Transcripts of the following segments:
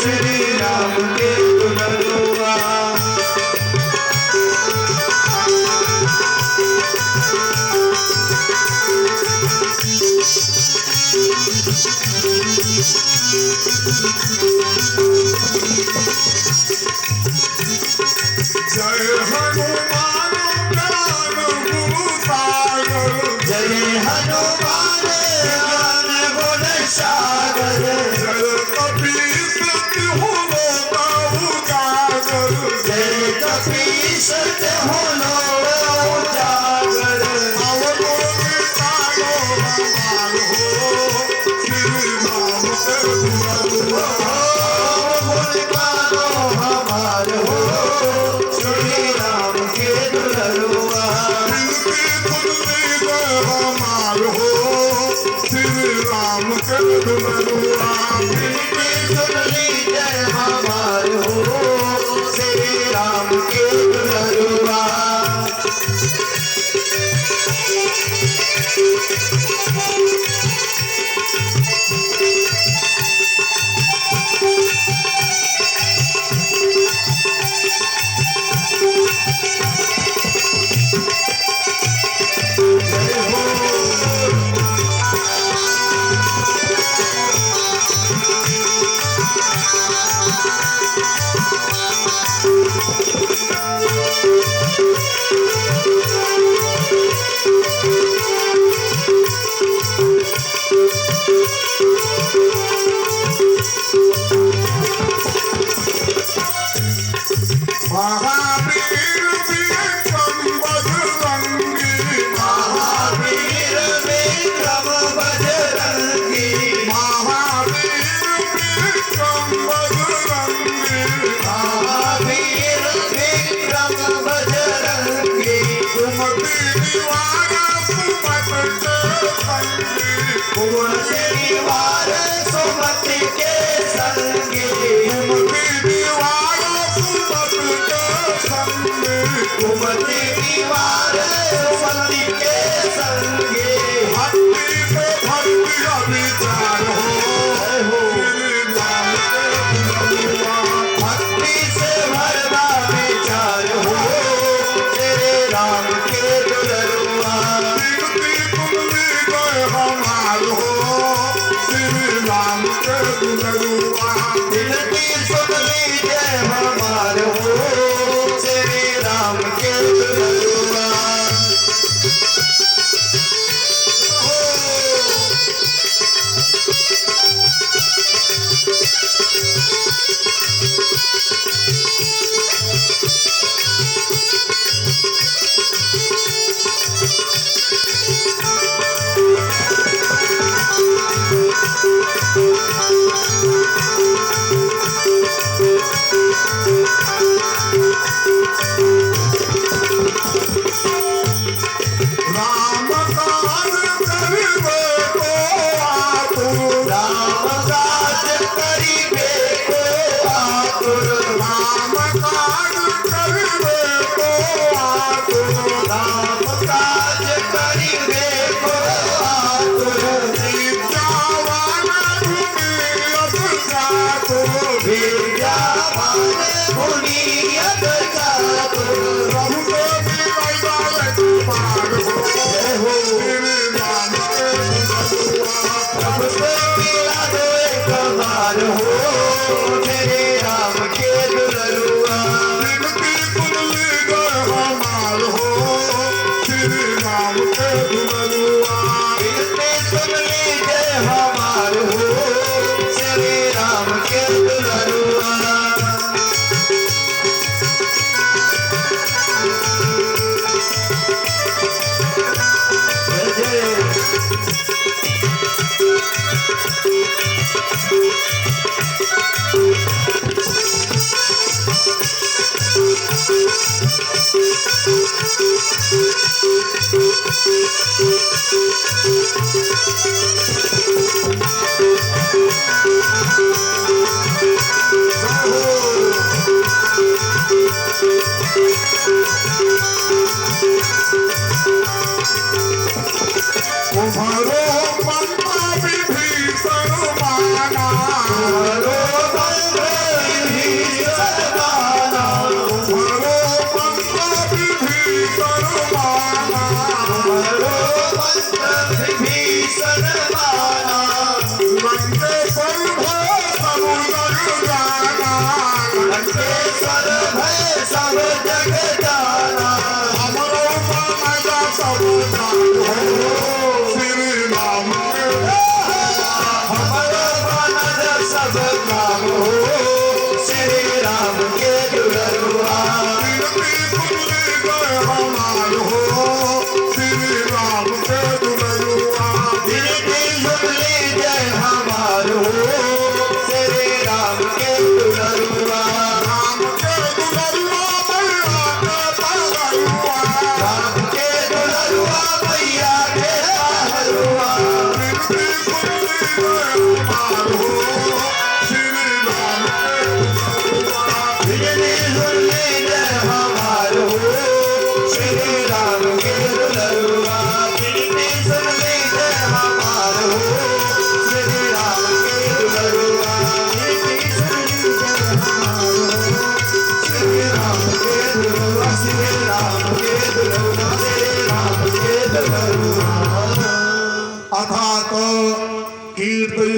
श्री राम के दुलरुआ। जय हनुमान ज्ञान गुण सागर, जय हनुमान ज्ञान गुण सागर, जय कपीस तिहु लोक उजागर, जय कपीस तिहु लोक उजागर। अवलोकि कालो हमार हो, श्री राम के दुलरुआ। गुण गानो हमार हो, श्री राम के दुलरुआ। बिनती सुनली जय हमार हो, श्री राम के दुलरुआ। बिनती सुनली जय हमार हो, श्री राम के दुलरुआ। महावीर विक्रम बजरंगी, महावीर विक्रम बजरंगी, महावीर विक्रम बजरंगी, महावीर विक्रम बजरंगी। सुमति निवार सुमत के संगी, कुमति निवार सुमति के संगी, सुमति निवार सुमत के संगी, कुमति निवार सुमति के संगी। भक्ति से भक्ति अविचार हो, श्री राम के दुलरुआ। भक्ति से भरवा विचार हो, तेरे राम के दुलरुआ। बिनती सुनली जय हमार हो, श्री राम के दुलरुआ। बिनती सुनली जय हमार हो, श्री राम के दुलरुआ। राम काज करिबे को आतुर, राम काज करिबे को आतुर, राम काज करिबे को आतुर। राम काज करिबे को आतुर। विद्यावान भूमियत चातुर, विद्यावान गुणियत चातुर। प्रभु को विवैदाय कुमार हो, श्री राम के दुलरुआ। प्रभु को मिला दो एक बार हो, तेरे राम के दुलरुआ। बिनती सुनली जय हमार हो, श्री राम के दुलरुआ। बिनती सुनली जय हमार हो, श्री राम के दुलरुआ। तुम्हारो बंदा विभीषण माना, तुम्हारो बंदा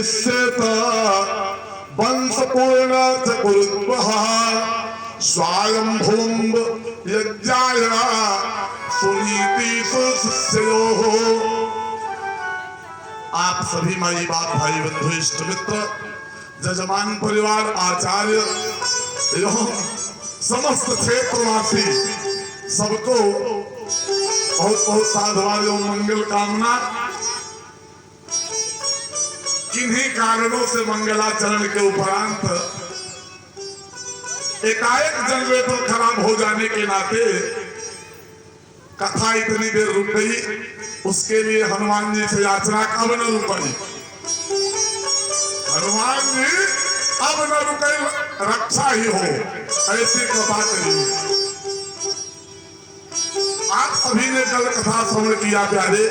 इष्येत वंश पूर्ण च कुरुद्वः स्वायंभुवं यज्ञाय सुनीति सुशिष्योः। आप सभी माई बाप भाई बंधु इष्ट मित्र जजमान परिवार आचार्य एवं समस्त क्षेत्रवासी सबको बहुत बहुत साधुवाद एवं मंगल कामना। किन्हीं कारणों से मंगलाचरण के उपरांत एकाएक जनरेटर खराब हो जाने के नाते कथा इतनी देर रुक गई। उसके लिए हनुमान जी से याचना कब न रुकी। हनुमान जी अब न रुके, रक्षा ही हो, ऐसी कृपा करिए। आप सभी ने कल कथा श्रवण किया प्यारे।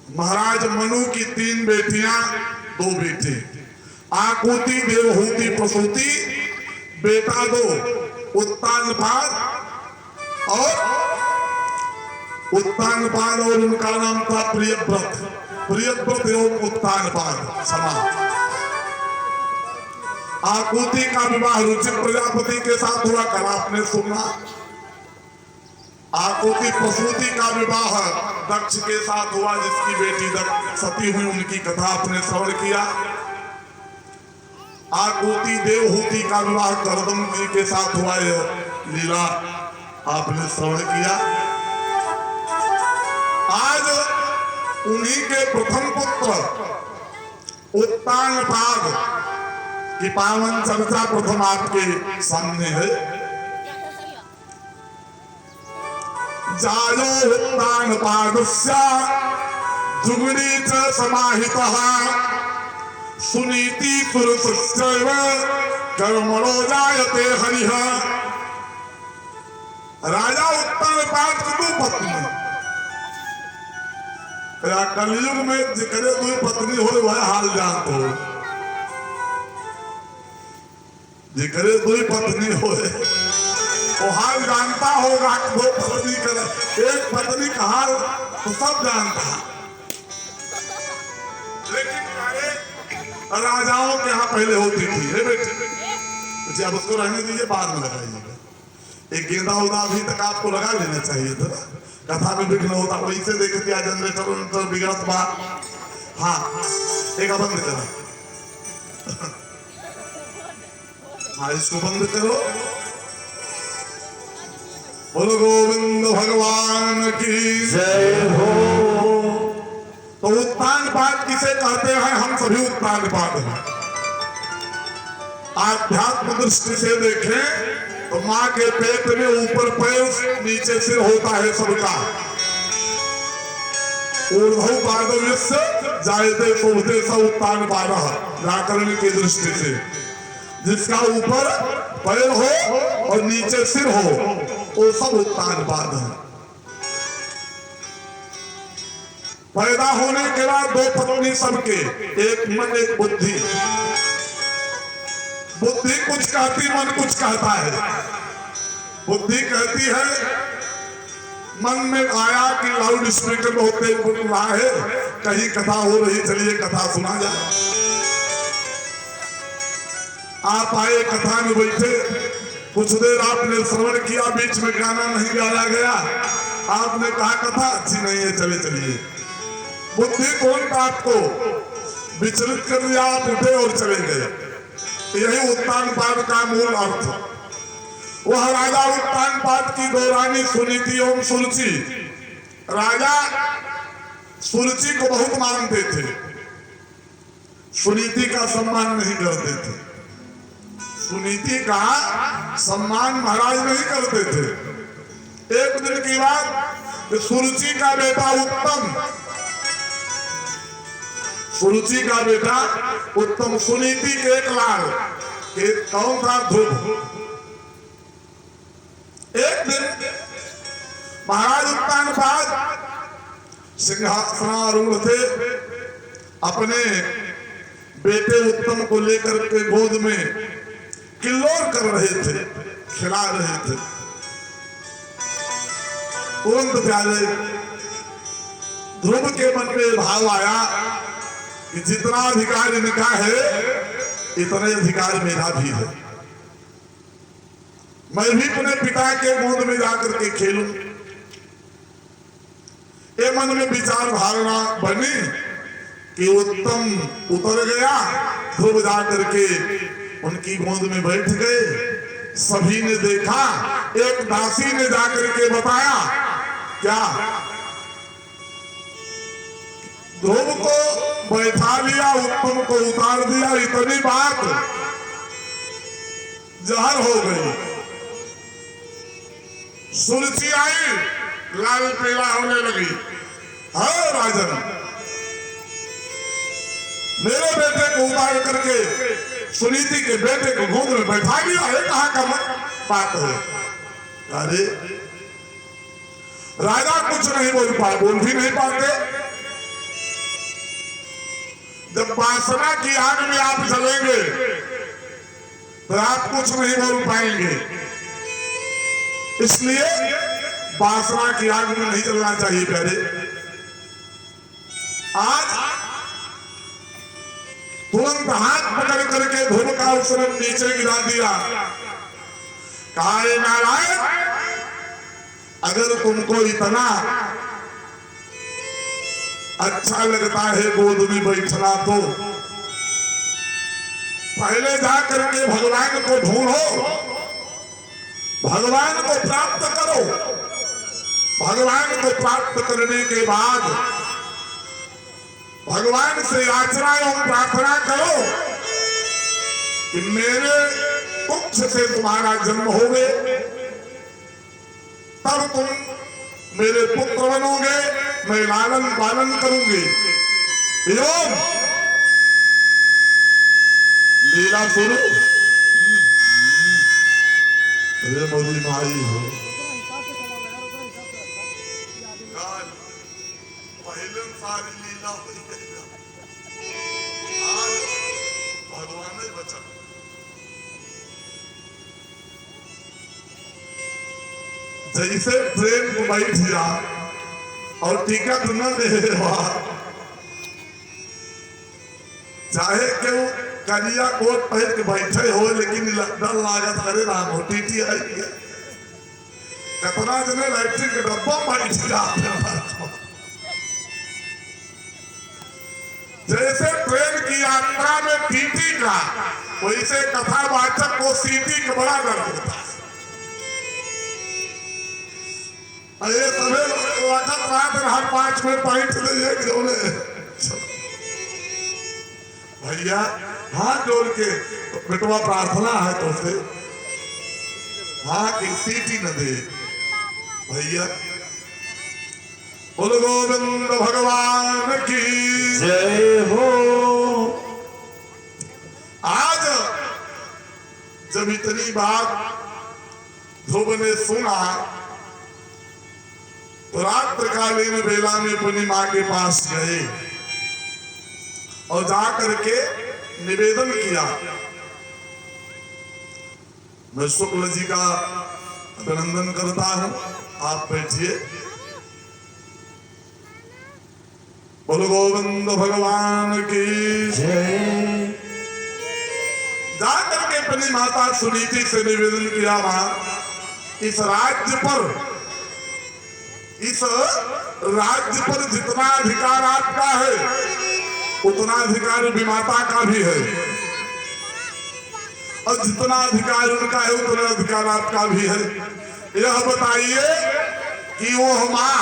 महाराज मनु की 3 बेटियां 2 बेटे, आकुति देवहूति प्रसूति, बेटा 2 उत्तानपाद और उनका नाम था प्रियव्रत एवं उत्तानपाद समा। आकुति का विवाह रुचिर प्रजापति के साथ हुआ, कल आपने सुना। आकुति प्रसूति का विवाह दक्ष के साथ हुआ, जिसकी बेटी सती हुई, उनकी कथा आपने श्रवण किया। आकुति देवहूति का विवाह करदम जी के साथ हुआ, यह लीला आपने श्रवण किया। आज उन्हीं के प्रथम पुत्र उत्तानपाद की पावन चर्चा प्रथम आपके सामने है। जायो उत्तानपादस्य जुगुणी च समाहितः सुनीति पुरुषश्चैव कर्मणो जायते हरिः। राजा उत्तानपाद की 2 पत्नी। कलयुग में जिकरे 2 पत्नी हो वह हाल जानते हो। जिकरे 2 पत्नी हो वो हाल जानता होगा कि 2 पत्नी कर, 1 पत्नी का हाल तो सब जानता। लेकिन राजाओं के यहाँ पहले होती थी। हे बेटे, अब उसको रहने दीजिए, बाद में लगाइएगा। एक गेंदा उदा अभी तक आपको लगा लेना चाहिए था। कथा में विघ्न होता, वैसे देख दिया जनरेटर बिगड़त बा। हाँ, एक बंद करो। हाँ, इसको बंद करो। बोलो गोविंद भगवान की जय हो। तो उत्तानपाद किसे कहते हैं? हम सभी उत्तानपाद हैं। आध्यात्म दृष्टि से देखें तो माँ के पेट में ऊपर पैर नीचे सिर होता है सबका। ऊर्ध्व पादव्यस्य जायते शोभते स उत्तानपादः, व्याकरण की दृष्टि से। जिसका ऊपर पैर हो और नीचे सिर हो वो सब उत्तानपाद है। पैदा होने के बाद 2 पत्नी सबके, एक मन एक बुद्धि। बुद्धि कुछ कहती, मन कुछ कहता है। बुद्धि कहती है, मन में आया कि लाउड स्पीकर में होते बोल रहा है, कहीं कथा हो रही, चलिए कथा सुना जाए। आप आए, कथा में बैठे, कुछ देर आपने श्रवण किया, बीच में गाना नहीं गाया गया, आपने कहा कथा अच्छी नहीं है, चले चलिए। बुद्धि कौन बात को विचलित कर दिया, आप उठे और चले गए। यही उत्तानपाद का मूल अर्थ। वह राजा उत्तानपाद की 2 रानी सुनीति एवं सुरुचि। राजा सुरुचि को बहुत मानते थे, सुनीति का सम्मान नहीं करते थे। सुनीति का सम्मान महाराज नहीं करते थे। एक दिन की बात, सुरुचि का बेटा उत्तम, सुरुचि का बेटा उत्तम, सुनीति के एक लाल, एक कौन था? ध्रुव। एक दिन महाराज उत्तानपाद सिंहासनारूढ़ थे, अपने बेटे उत्तम को लेकर के गोद में किल्लोर कर रहे थे, खिला रहे थे। तुरंत प्यारे ध्रुव के मन में भाव आया कि जितना अधिकार इनका है इतने अधिकार मेरा भी है। मैं भी अपने पिता के गोद में जाकर के खेलूं। ये मन में विचार धारणा बनी कि उत्तम उतर गया, ध्रुव जाकर के उनकी गोद में बैठ गए। सभी ने देखा, एक दासी ने जाकर के बताया क्या, ध्रुव को बैठा लिया, उत्तम को उतार दिया, इतनी बात जहर हो गई। सुरुचि आई, लाल पीला होने लगी। हाँ राजन, मेरे बेटे को उतार करके सुनीति के बेटे को गोद में बैठा लिया है, कहाँ का बात है। अरे राजा कुछ नहीं बोल भी नहीं पाते। जब वासना की आग में आप जलेंगे तो आप कुछ नहीं बोल पाएंगे। इसलिए वासना की आग में नहीं जलना चाहिए प्यारे। आज तुरंत हाथ पकड़ करके ध्रुव का उसने नीचे गिरा दिया। कहा नारायण, अगर तुमको इतना अच्छा लगता है गोद में बैठना तो पहले जा करके भगवान को ढूंढो, भगवान को प्राप्त करो। भगवान को प्राप्त करने के बाद भगवान से याचना एवं प्रार्थना करो कि मेरे कुछ से तुम्हारा जन्म होगे, तब तुम मेरे पुत्र बनोगे, मैं लालन पालन करूंगी। एवं लीला शुरू। अरे मोदी माई हो, पहले सारी लीला हुई, आज भगवान ने बचा। जैसे ट्रेन को बैठ जा और टिकट न दे, चाहे क्यों कलिया कोट पहन के बैठे हो, लेकिन डर लागत करे राम हो टीटी आई है। कतना जने लैट्रिन के डब्बा बैठ जाते। जैसे ट्रेन की यात्रा में टीटी का, वैसे कथावाचक को सीटी का बड़ा डर होता है। अरे सभी वक्त रात हर 5 में पॉइंट दे जोड़े। भैया हाथ जोड़ के बेटवा प्रार्थना है तो से हाँ की सीटी न दे भैया। बोलो गोविंद भगवान की जय हो। आज जब इतनी बात ध्रुव ने सुना तो रात्रिकालीन बेला में अपनी मां के पास गए और जाकर के निवेदन किया। मैं शुक्ल जी का अभिनंदन करता हूं, आप बैठिए। बोलो गोविंद भगवान की जय। जाकर के अपनी माता सुनीति से निवेदन किया, मां इस राज्य पर जितना अधिकार आपका है उतना अधिकार विमाता का भी है, और जितना अधिकार उनका है उतना अधिकार आपका भी है। यह बताइए कि वो मां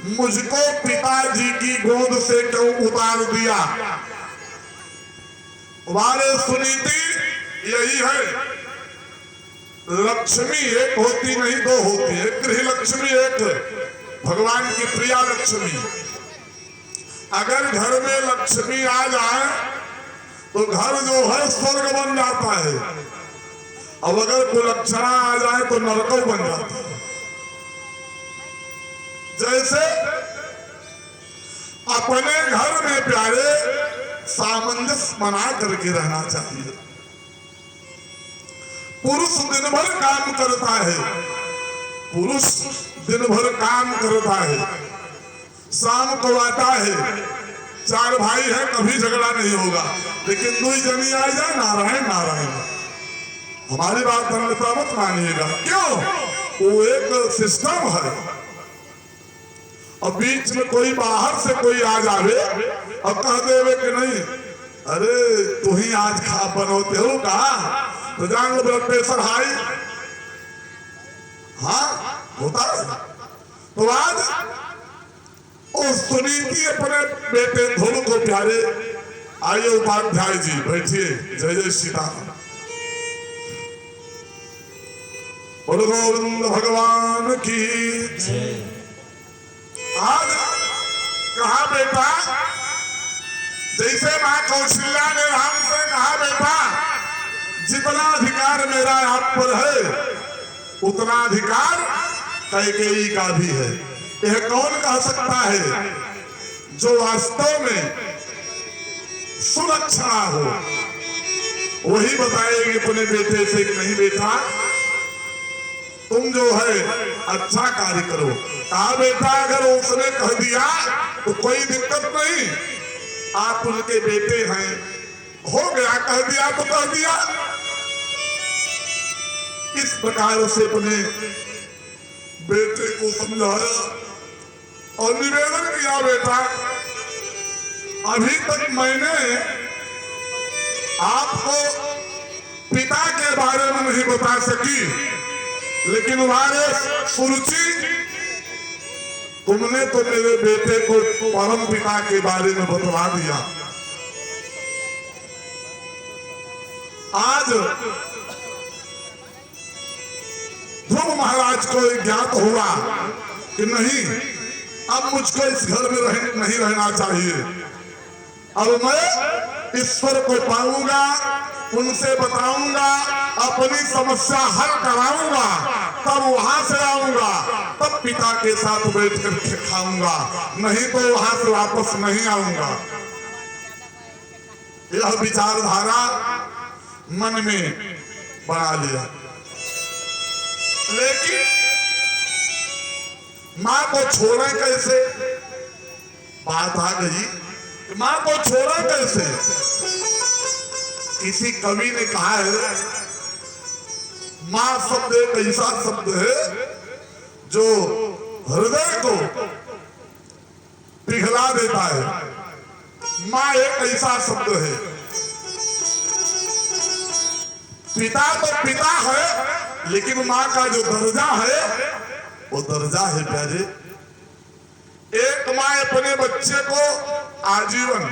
मुझको पिताजी की गोद से क्यों उतार दिया। हमारे सुनीति यही है, लक्ष्मी एक होती नहीं दो होती है। गृह लक्ष्मी एक भगवान की प्रिया लक्ष्मी। अगर घर में लक्ष्मी आ जाए तो घर जो है स्वर्ग बन जाता है, अब अगर कुलक्षणा आ जाए तो नरक बन जाता है। जैसे अपने घर में प्यारे सामंजस्य बना करके रहना चाहिए। पुरुष दिन भर काम करता है, पुरुष दिन भर काम करता है, शाम को आता है, चार भाई है, कभी झगड़ा नहीं होगा, लेकिन दुई जनी आ जाए नारायण नारायण। हमारी बात अन्यथा मत मानिएगा, क्यों? वो एक सिस्टम है। और बीच में कोई बाहर से कोई आ जावे और कह देवे कि नहीं, अरे तू ही आज खा बनोते हो का, तो जान लो ब्लड प्रेशर हाई। हाँ होता है। तो आज उस सुनीति अपने बेटे धोलू को प्यारे, आइए उपाध्याय जी बैठिए, जय जय सीताराम। बोलो गोविंद भगवान की। आज कहा बेटा, जैसे मां कौशल्या ने राम से कहा बेटा जितना अधिकार मेरा आप पर है उतना अधिकार कैकेयी का भी है। यह कौन कह सकता है? जो वास्तव में सुरक्षा हो वही बताएगी अपने बेटे से कि नहीं बेटा तुम जो है अच्छा कार्य करो। कहा बेटा अगर उसने कह दिया तो कोई दिक्कत नहीं, आप उनके बेटे हैं, हो गया, कह दिया तो कह दिया। इस प्रकार से अपने बेटे को समझाया और निवेदन किया बेटा अभी तक मैंने आपको पिता के बारे में नहीं बता सकी, लेकिन हमारे सुरुचि तुमने तो मेरे बेटे को परम पिता के बारे में बतला दिया। आज ध्रुव महाराज को ज्ञात हुआ कि नहीं अब मुझको इस घर में नहीं रहना चाहिए, अब मैं ईश्वर को पाऊंगा, उनसे बताऊंगा, अपनी समस्या हल कराऊंगा, तब वहां से आऊंगा, तब पिता के साथ बैठकर खाऊंगा, नहीं तो वहां से वापस नहीं आऊंगा। यह विचारधारा मन में बना लिया। लेकिन मां को छोड़े कैसे? बात आ गई, मां को छोड़े कैसे? किसी कवि ने कहा है मां शब्द एक ऐसा शब्द है जो हृदय को पिघला देता है। मां एक ऐसा शब्द है। पिता तो पिता है, लेकिन मां का जो दर्जा है वो दर्जा है प्यारे। एक मां अपने बच्चे को आजीवन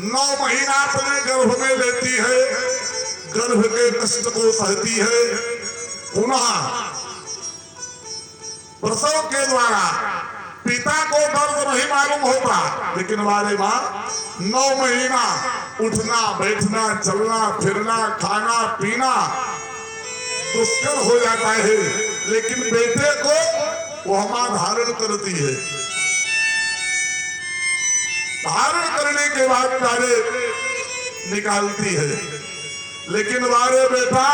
9 महीना अपने गर्भ में लेती है, गर्भ के कष्ट को सहती है, पुनः प्रसव के द्वारा पिता को दर्द नहीं मालूम होता, लेकिन हमारे मां 9 महीना उठना बैठना चलना फिरना खाना पीना दुष्कर हो जाता है, लेकिन बेटे को वह मां धारण करती है। धारण करने के बाद प्यारे निकालती है, लेकिन हमारे बेटा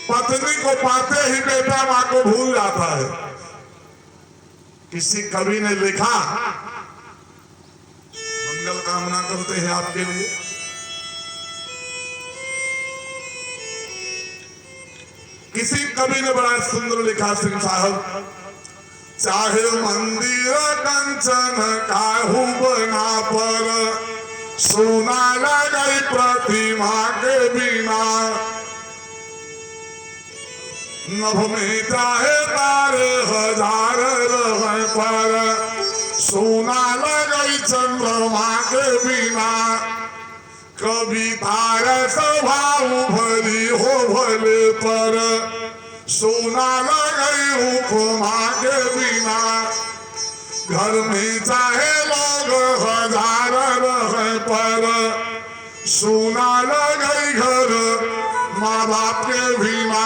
पत्नी को पाते ही बेटा मां को भूल जाता है। किसी कवि ने लिखा, मंगल कामना करते हैं आपके लिए, किसी कवि ने बड़ा सुंदर लिखा सिंह साहब, चाहे मंदिर कंचन काहू बना पर सोना लगे प्रतिमा के बिना, नभ में चाहे तारे 1000 रहे पर सोना लगे चंद्रमा के बिना, कभी तारे स्वभाव भली हो भले पर सोना लगे उपमा के बिना, घर में चाहे लोग 1000 रहे पर सोना लगे घर माँ बाप के बिना।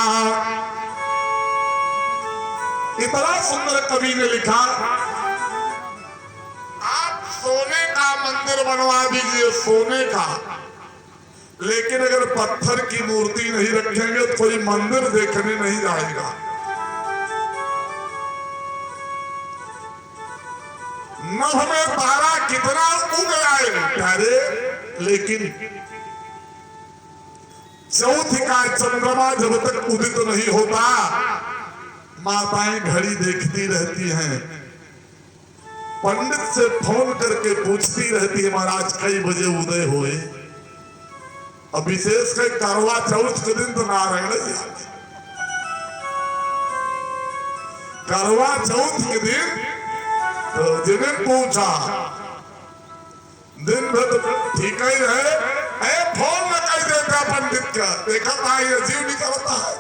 इतना सुंदर कवि ने लिखा, आप सोने का मंदिर बनवा दीजिए, सोने का, लेकिन अगर पत्थर की मूर्ति नहीं रखेंगे तो कोई मंदिर देखने नहीं जाएगा। नभ में तारा कितना उग आए प्यारे, लेकिन चौथ का चंद्रमा जब तक उदित नहीं होता माताएं घड़ी देखती रहती हैं, पंडित से फोन करके पूछती रहती है महाराज कई बजे उदय हुए। अब विशेष कर करवा चौथ के दिन तो नारायण जी आते, करवा चौथ के दिन तो जिन्हें पूछा दिन भर तो ठीक ही रहे, फोन न कर देता पंडित का, देखा था ये जीव निकलता है,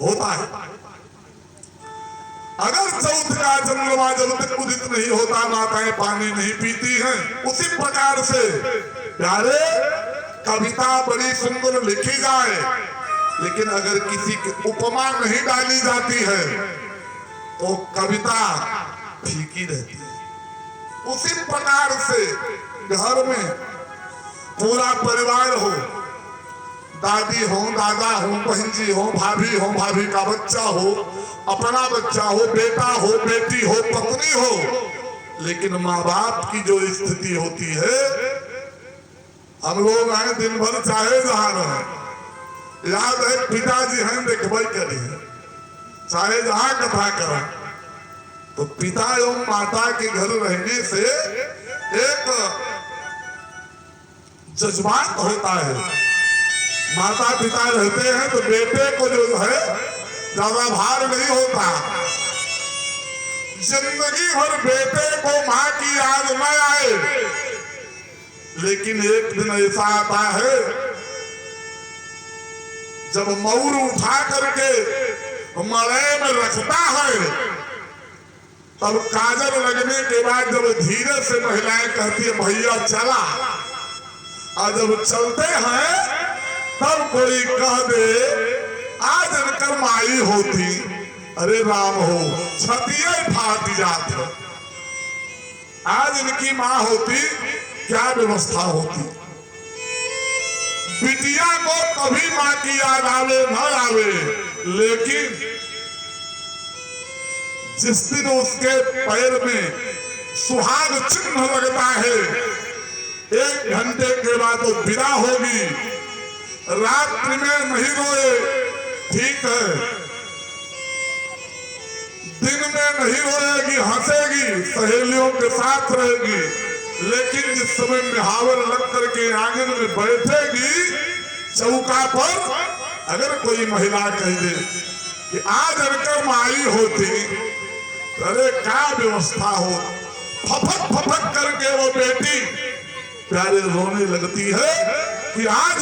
होता है। अगर चौथ का चंद्रमा जब तक उदित नहीं होता माताएं पानी नहीं पीती हैं। उसी प्रकार से प्यारे कविता बड़ी सुंदर लिखी जाए, लेकिन अगर किसी की उपमा नहीं डाली जाती है तो कविता फीकी रहती है। उसी प्रकार से घर में पूरा परिवार हो, दादी हो, दादा हो, बहन जी हो, भाभी का बच्चा हो, अपना बच्चा हो, बेटा हो, बेटी हो, पत्नी हो, लेकिन माँ बाप की जो स्थिति होती है, हम लोग आए दिन भर चाहे जहां रहे, याद है पिताजी हैं देखभाल करी, चाहे जहां कथा करें, तो पिता एवं माता के घर रहने से एक जज्बात होता है। माता पिता रहते हैं तो बेटे को जो है ज्यादा भार नहीं होता। जिंदगी भर बेटे को माँ की याद न आए, लेकिन एक दिन ऐसा आता है जब मऊर उठा करके मड़ई में रखता है, तब काजल लगने के बाद जब धीरे से महिलाएं कहती है भैया चला, और जब चलते हैं तब कोई कह दे आज इनकर माई होती, अरे राम हो छतिया फाट जात, आज इनकी माँ होती क्या व्यवस्था होती। बिटिया को कभी माँ की याद आवे न आवे, लेकिन जिस दिन उसके पैर में सुहाग चिन्ह लगता है, 1 घंटे के बाद वो विदा होगी। रात्रि में नहीं रोए ठीक है, दिन में नहीं रोएगी, हंसेगी, सहेलियों के साथ रहेगी, लेकिन जिस समय मिहावर लग करके आंगन में बैठेगी चौका पर, अगर कोई महिला कह दे कि आज इनकर माई होती, अरे क्या व्यवस्था हो, फफक फफक करके वो बेटी प्यारे रोने लगती है कि आज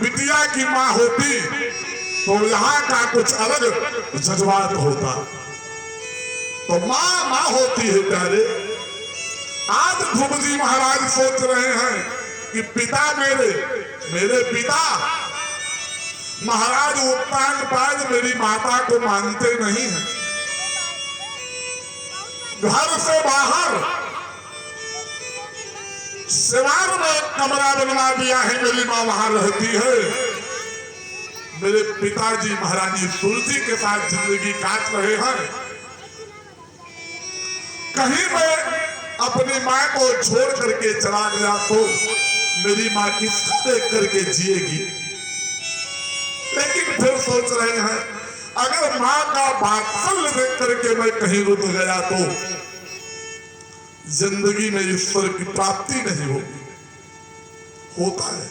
बिटिया की माँ होती तो यहाँ का कुछ अलग जज्बात होता। तो माँ होती है प्यारे। आज ध्रुव जी महाराज सोच रहे हैं कि पिता मेरे पिता महाराज उत्तान पाद मेरी माता को मानते नहीं है। घर से बाहर सिवार में एक कमरा बनवा दिया है, मेरी माँ वहां रहती है। मेरे पिताजी महारानी तुलसी के साथ जिंदगी काट रहे हैं। कहीं मैं अपनी माँ को छोड़ करके चला गया तो मेरी माँ किसको देख करके जिएगी। लेकिन फिर सोच रहे हैं अगर माँ का वात्सल्य देख करके मैं कहीं रुक गया तो जिंदगी में ईश्वर की प्राप्ति नहीं होगी। होता है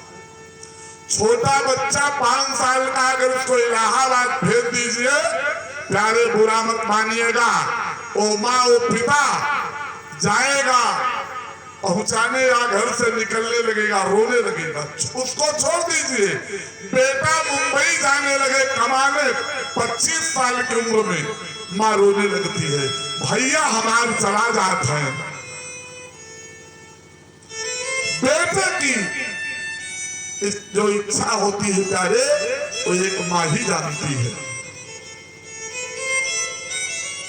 छोटा बच्चा 5 साल का अगर उसको इलाहाबाद भेज दीजिए, प्यारे बुरा मत मानिएगा, वो माँ वो पिता जाएगा पहुंचाने या घर से निकलने लगेगा, रोने लगेगा। उसको छोड़ दीजिए, बेटा मुंबई जाने लगे कमाने 25 साल की उम्र में, माँ रोने लगती है भैया हमार चला जाता है। बेटे की जो इच्छा होती है प्यारे वो एक माँ ही जानती है।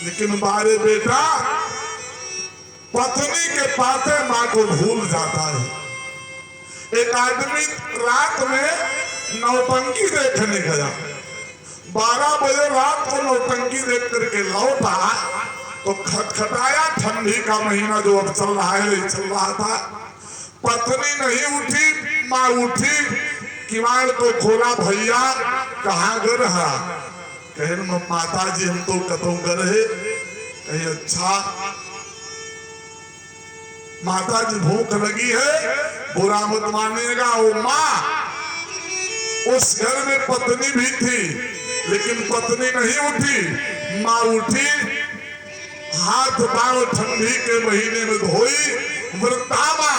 लेकिन बारे बेटा पत्नी के पाते माँ को भूल जाता है। एक आदमी रात में नौटंकी देखने गया, 12 बजे रात को नौटंकी देख करके लौटा तो खटखटाया। ठंडी का महीना जो अब चल रहा है चल रहा था। पत्नी नहीं उठी, माँ उठी, किवाड़ को खोला। भैया कहाँ गर है? कहे माता जी हम तो कतों गर है। कहे अच्छा माता जी भूख लगी है, बुरा मत मानिएगा। वो माँ उस घर में पत्नी भी थी लेकिन पत्नी नहीं उठी। माँ उठी, हाथ पांव ठंडी के महीने में धोई। वृद्धामा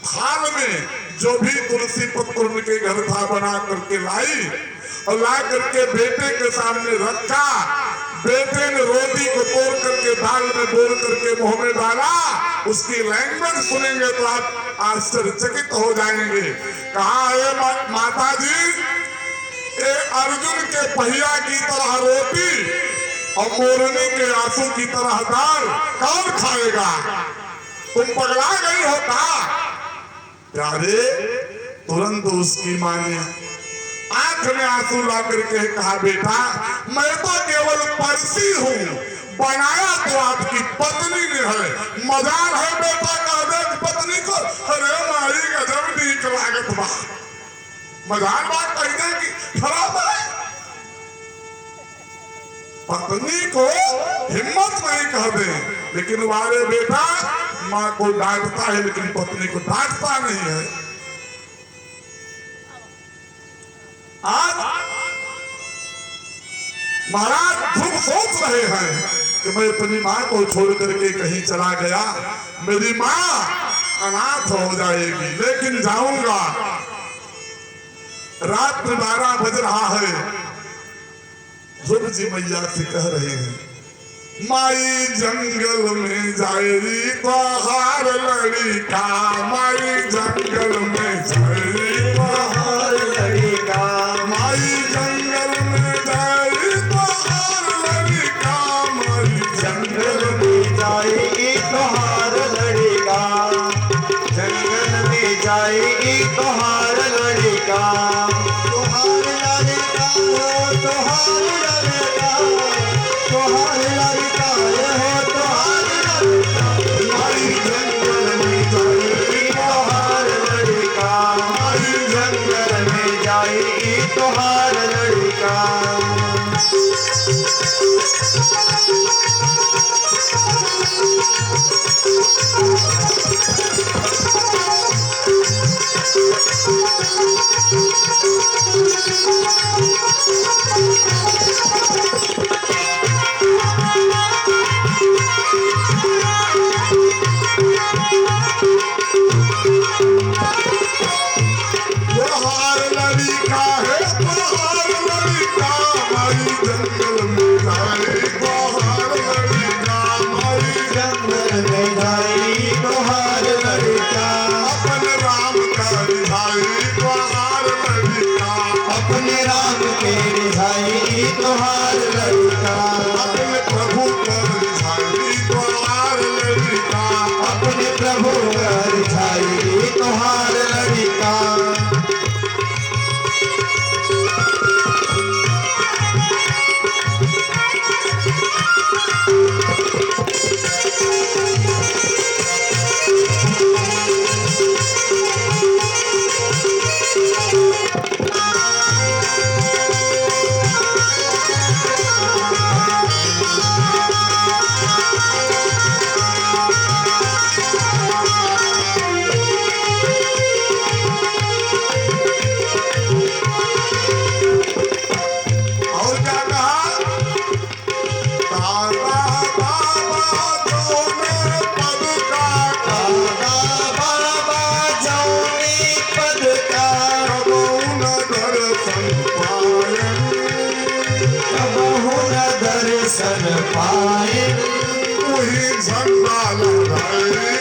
थाल में जो भी तुलसी पत्र उनके घर था बना करके लाई और ला करके बेटे के सामने रखा। बेटे ने रोटी को तोड़ करके दाल में बोल करके मुंह में डाला। उसकी लैंग्वेज सुनेंगे तो आप आश्चर्यचकित हो जाएंगे। कहा है माता जी, अर्जुन के पहिया की तरह रोटी और मोरनी के आंसू की तरह दाल कौन खाएगा? तुम पगला गई हो का? प्यारे तुरंत उसकी मां ने आंख में आंसू ला करके कहा बेटा मैं तो केवल परसी हूँ, बनाया तो आपकी पत्नी ने है। मजाल है बेटा कह दे पत्नी को, अरे मारी गजब नीक लागत बा। मजाल बात कह दे कि खराब है। पत्नी को हिम्मत नहीं कह दे, लेकिन वाले बेटा माँ को डांटता है लेकिन पत्नी को डांटता नहीं है। आज महाराज खूब सोच रहे हैं कि मैं अपनी माँ को छोड़ करके कहीं चला गया, मेरी माँ अनाथ हो जाएगी। लेकिन जाऊंगा। रात में 12 बज रहा है। ध्रुव जी मैया से कह रहे हैं माई जंगल में जाएगी बाहर लड़का, माई जंगल में जाएगी बाहर लड़का, माई जंगल में जाएगी बाहर लड़का, माई जंगल में जाएगी तोहार लड़का, जंगल में जाएगी तोहार लड़का, तोहार लड़का हो तोहार लड़का, तोहार लड़का हो तोहार लड़का, माई जंगल में जाएगी तोहार लड़का, माई जंगल में जाएगी तोहार लड़का। तोहार लड़का है तोहार लड़का, माई जंगल में जाएगी बाहर लड़का, माई जंगल में जाएगी तोहार लड़का, अपने राम का रिझाई तोहार लड़का, अपने राम के रिझाई तोहार लड़का, अपने प्रभु का रिझाई तोहार लड़का, अपने प्रभु का रिझाई तोहार लड़का। और क्या कहा? दादा बाबा दोने पद का दादा बाबा जौने पद का कबहू न दर्शन पाए, कबहू न दर्शन पाए, वही झंडा लहराए